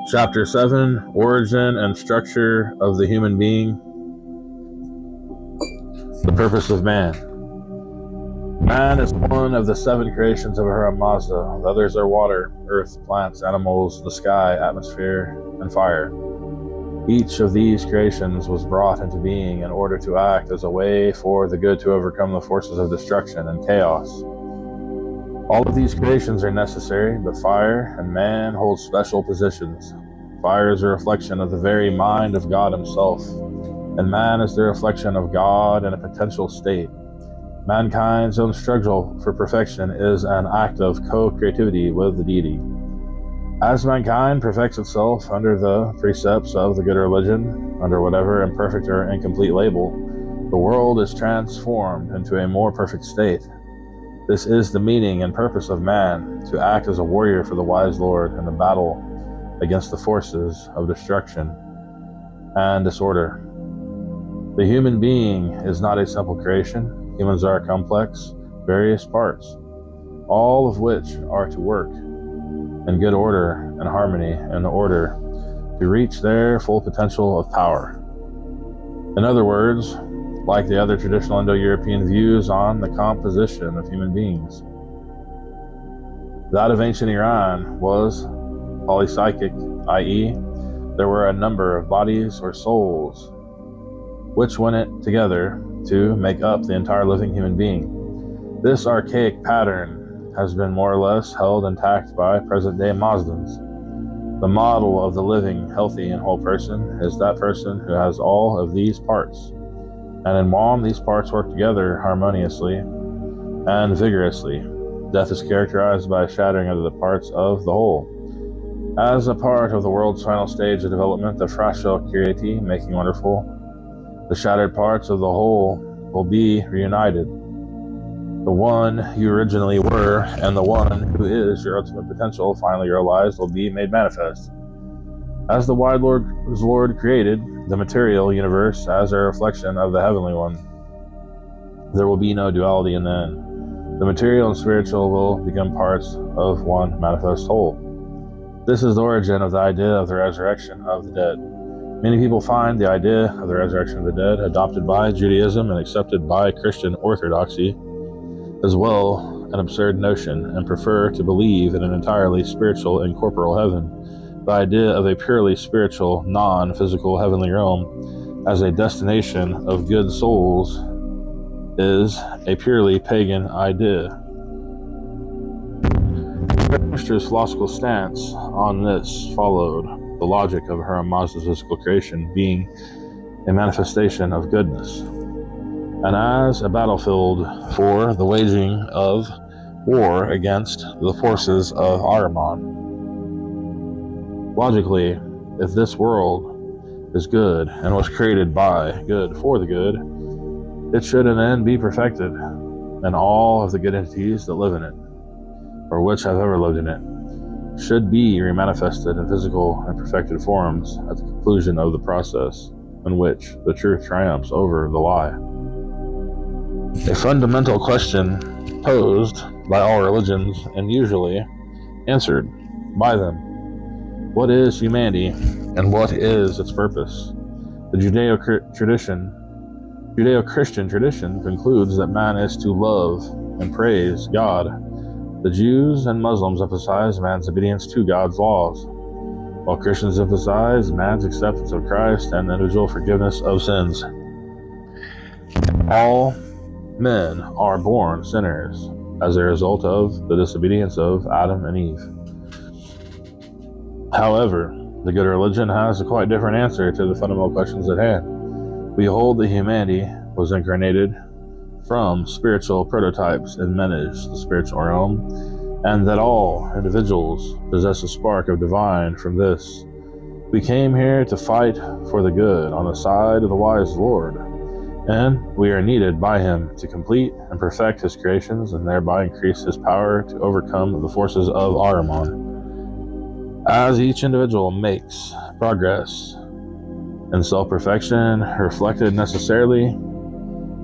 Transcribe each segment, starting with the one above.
Chapter 7, Origin and Structure of the Human Being. The Purpose of Man. Man is one of the 7 creations of Ahura Mazda. The others are water, earth, plants, animals, the sky, atmosphere, and fire. Each of these creations was brought into being in order to act as a way for the good to overcome the forces of destruction and chaos. All of these creations are necessary, but fire and man hold special positions. Fire is a reflection of the very mind of God himself, and man is the reflection of God in a potential state. Mankind's own struggle for perfection is an act of co-creativity with the deity. As mankind perfects itself under the precepts of the good religion, under whatever imperfect or incomplete label, the world is transformed into a more perfect state. This is the meaning and purpose of man, to act as a warrior for the wise Lord in the battle against the forces of destruction and disorder. The human being is not a simple creation. Humans are complex, various parts, all of which are to work in good order and harmony in order to reach their full potential of power. In other words, like the other traditional Indo-European views on the composition of human beings, that of ancient Iran was polypsychic, i.e., there were a number of bodies or souls which went together to make up the entire living human being. This archaic pattern has been more or less held intact by present-day Muslims. The model of the living, healthy, and whole person is that person who has all of these parts, and in one, these parts work together harmoniously and vigorously. Death is characterized by a shattering of the parts of the whole. As a part of the world's final stage of development, the FraterSaoshyant, making wonderful, the shattered parts of the whole will be reunited. The one you originally were and the one who is your ultimate potential, finally realized, will be made manifest. As the wise Lord created the material universe as a reflection of the heavenly one, there will be no duality in the end. The material and spiritual will become parts of one manifest whole. This is the origin of the idea of the resurrection of the dead. Many people find the idea of the resurrection of the dead, adopted by Judaism and accepted by Christian orthodoxy, as well an absurd notion, and prefer to believe in an entirely spiritual and corporeal heaven. The idea of a purely spiritual, non-physical heavenly realm as a destination of good souls is a purely pagan idea. Zoroastria's philosophical stance on this followed the logic of Ahura Mazda's physical creation being a manifestation of goodness, and as a battlefield for the waging of war against the forces of Ahriman. Logically, if this world is good and was created by good for the good, it should in the end be perfected, and all of the good entities that live in it, or which have ever lived in it, should be remanifested in physical and perfected forms at the conclusion of the process in which the truth triumphs over the lie. A fundamental question posed by all religions and usually answered by them. What is humanity and what is its purpose? The Judeo-Christian tradition concludes that man is to love and praise God. The Jews and Muslims emphasize man's obedience to God's laws, while Christians emphasize man's acceptance of Christ and individual forgiveness of sins. All men are born sinners as a result of the disobedience of Adam and Eve. However, the good religion has a quite different answer to the fundamental questions at hand. We hold that humanity was incarnated from spiritual prototypes in Menej, the spiritual realm, and that all individuals possess a spark of divine from this. We came here to fight for the good on the side of the wise Lord, and we are needed by him to complete and perfect his creations and thereby increase his power to overcome the forces of Ahriman. As each individual makes progress in self-perfection, reflected necessarily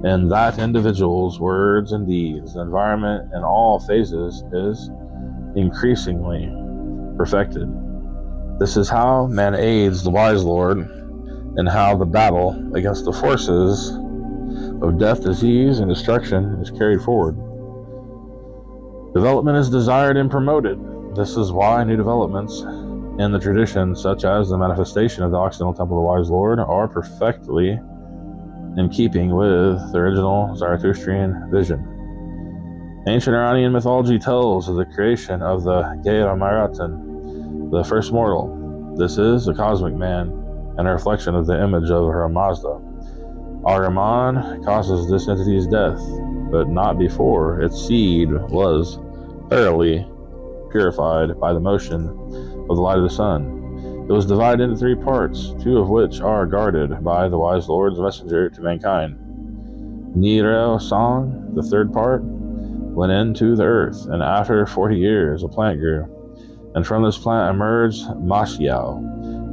in that individual's words and deeds, the environment in all phases is increasingly perfected. This is how man aids the wise Lord, and how the battle against the forces of death, disease, and destruction is carried forward. Development is desired and promoted. This is why new developments in the tradition, such as the manifestation of the Occidental Temple of the Wise Lord, are perfectly in keeping with the original Zoroastrian vision. Ancient Iranian mythology tells of the creation of the Geir Maratan, the first mortal. This is the cosmic man and a reflection of the image of her Mazda. Ahriman causes this entity's death, but not before its seed was thoroughly purified by the motion of the light of the sun. It was divided into 3 parts, 2 of which are guarded by the wise Lord's messenger to mankind. Nirel Song, the 3rd part, went into the earth, and after 40 years a plant grew, and from this plant emerged Mashiao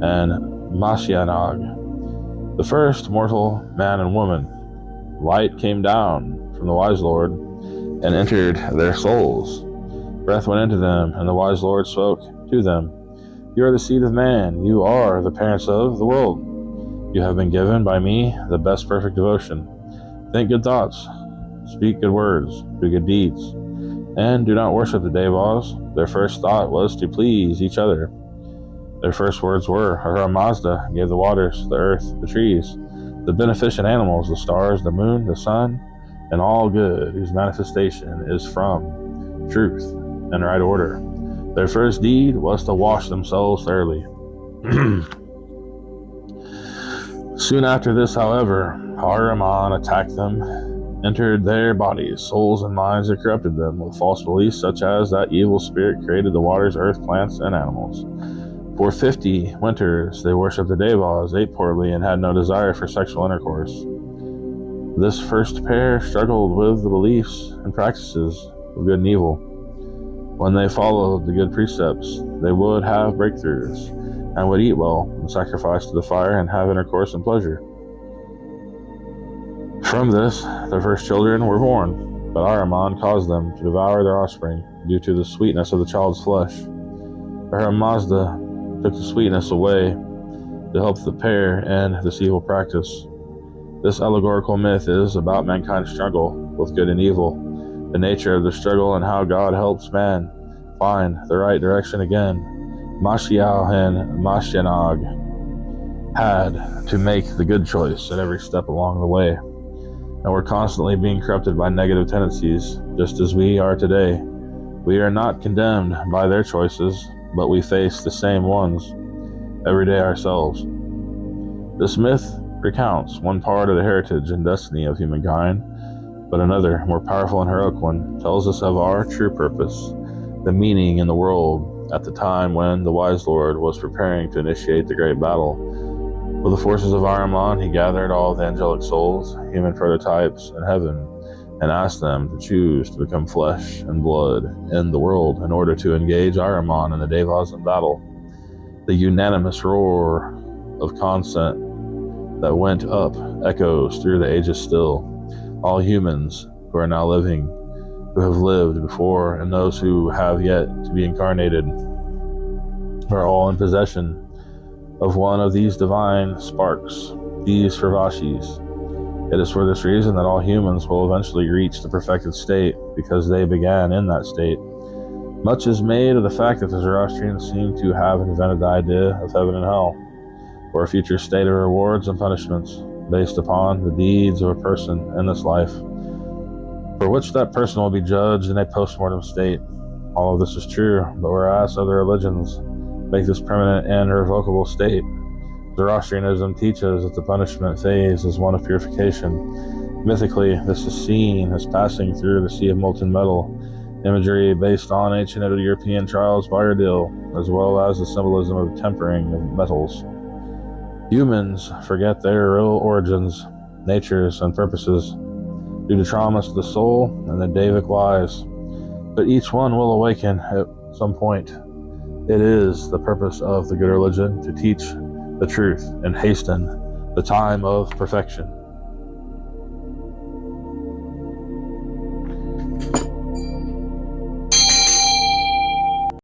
and Mashianog, the first mortal man and woman. Light came down from the wise Lord and entered their souls. Breath went into them, and the wise Lord spoke to them. You are the seed of man. You are the parents of the world. You have been given by me the best perfect devotion. Think good thoughts. Speak good words. Do good deeds. And do not worship the Devas. Their first thought was to please each other. Their first words were, Ahura Mazda gave the waters, the earth, the trees, the beneficent animals, the stars, the moon, the sun, and all good whose manifestation is from truth and right order. Their first deed was to wash themselves thoroughly. Soon after this, however, Ahriman attacked them, entered their bodies, souls, and minds, and corrupted them with false beliefs such as that evil spirit created the waters, earth, plants, and animals. For 50 winters they worshipped the Devas, ate poorly, and had no desire for sexual intercourse. This first pair struggled with the beliefs and practices of good and evil. When they followed the good precepts, they would have breakthroughs, and would eat well, and sacrifice to the fire, and have intercourse and pleasure. From this, their first children were born, but Ahriman caused them to devour their offspring, due to the sweetness of the child's flesh. Ahura Mazda took the sweetness away to help the pair end this evil practice. This allegorical myth is about mankind's struggle with good and evil, the nature of the struggle, and how God helps man find the right direction again. Mashiach and Mashianog had to make the good choice at every step along the way, and were constantly being corrupted by negative tendencies, just as we are today. We are not condemned by their choices, but we face the same ones every day ourselves. This myth recounts one part of the heritage and destiny of humankind, but another, more powerful and heroic one, tells us of our true purpose, the meaning in the world at the time when the wise Lord was preparing to initiate the great battle. With the forces of Ahriman, he gathered all the angelic souls, human prototypes in heaven, and asked them to choose to become flesh and blood in the world in order to engage Ahriman and the Devas in battle. The unanimous roar of consent that went up echoes through the ages still. All humans who are now living, who have lived before, and those who have yet to be incarnated, are all in possession of one of these divine sparks, these Fervashis. It is for this reason that all humans will eventually reach the perfected state, because they began in that state. Much is made of the fact that the Zoroastrians seem to have invented the idea of heaven and hell, or a future state of rewards and punishments, based upon the deeds of a person in this life, for which that person will be judged in a post-mortem state. All of this is true, but whereas other religions make this permanent and irrevocable state, Zoroastrianism teaches that the punishment phase is one of purification. Mythically, this is seen as passing through the sea of molten metal, imagery based on ancient Indo-European trials by ordeal, as well as the symbolism of tempering of metals. Humans forget their real origins, natures, and purposes due to traumas to the soul and the Davic lies, but each one will awaken at some point. It is the purpose of the good religion to teach the truth and hasten the time of perfection.